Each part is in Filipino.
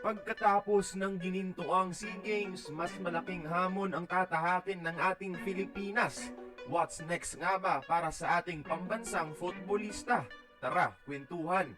Pagkatapos ng ginintuang SEA Games, mas malaking hamon ang tatahakin ng ating Pilipinas. What's next nga ba para sa ating pambansang futbolista? Tara, kwentuhan!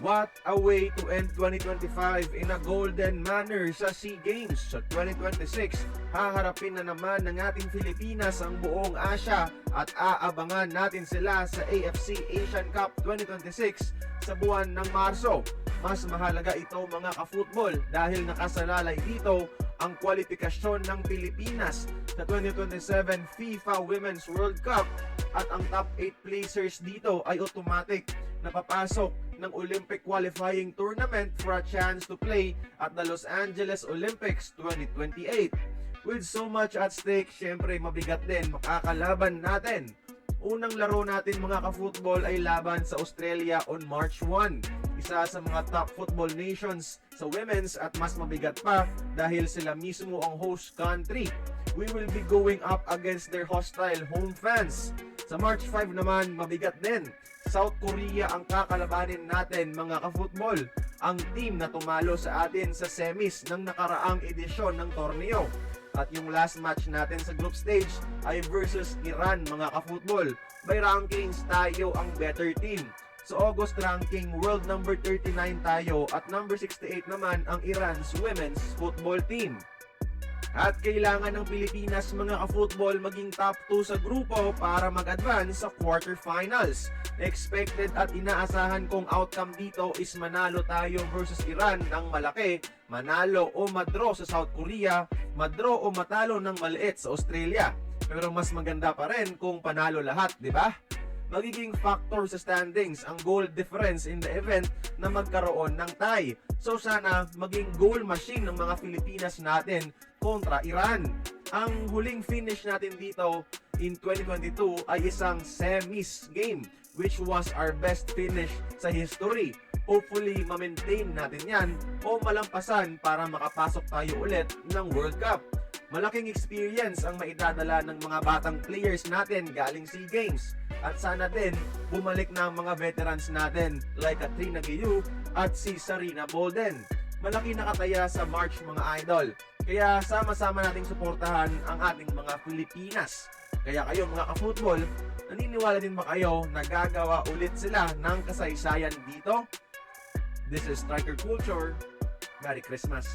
What a way to end 2025 in a golden manner sa SEA Games. Sa 2026, haharapin na naman ng ating Pilipinas ang buong Asia at aabangan natin sila sa AFC Asian Cup 2026 sa buwan ng Marso. Mas mahalaga ito mga ka-football dahil nakasalalay dito ang kwalifikasyon ng Pilipinas sa 2027 FIFA Women's World Cup at ang top 8 placers dito ay automatic na papasok ng Olympic qualifying tournament for a chance to play at the Los Angeles Olympics 2028. With so much at stake, syempre mabigat din makakalaban natin. Unang laro natin mga ka-football ay laban sa Australia on March 1. Isa sa mga top football nations sa women's at mas mabigat pa dahil sila mismo ang host country. We will be going up against their hostile home fans. Sa March 5 naman, mabigat din. South Korea ang kakalabanin natin mga ka-football. Ang team na tumalo sa atin sa semis ng nakaraang edisyon ng torneo. At yung last match natin sa group stage ay versus Iran mga ka-football. By rankings, tayo ang better team. Sa August ranking, world number 39 tayo at number 68 naman ang Iran's women's football team. At kailangan ng Pilipinas mga ka-football maging top 2 sa grupo para mag-advance sa quarterfinals. Expected at inaasahan kong outcome dito is manalo tayo versus Iran ng malaki, manalo o madraw sa South Korea, madraw o matalo ng maliit sa Australia. Pero mas maganda pa rin kung panalo lahat, di ba? Magiging factor sa standings ang goal difference in the event na magkaroon ng tie. So sana maging goal machine ng mga Pilipinas natin kontra Iran. Ang huling finish natin dito in 2022 ay isang semis game which was our best finish sa history. Hopefully ma-maintain natin yan o malampasan para makapasok tayo ulit ng World Cup. Malaking experience ang maidadala ng mga batang players natin galing SEA Games. At sana din bumalik na ang mga veterans natin like Katrina Guiu at si Sarina Bolden. Malaki nakataya sa March mga idol. Kaya sama-sama nating suportahan ang ating mga Pilipinas. Kaya kayo mga ka-football, naniniwala din ba kayo na gagawa ulit sila ng kasaysayan dito? This is Striker Culture. Merry Christmas!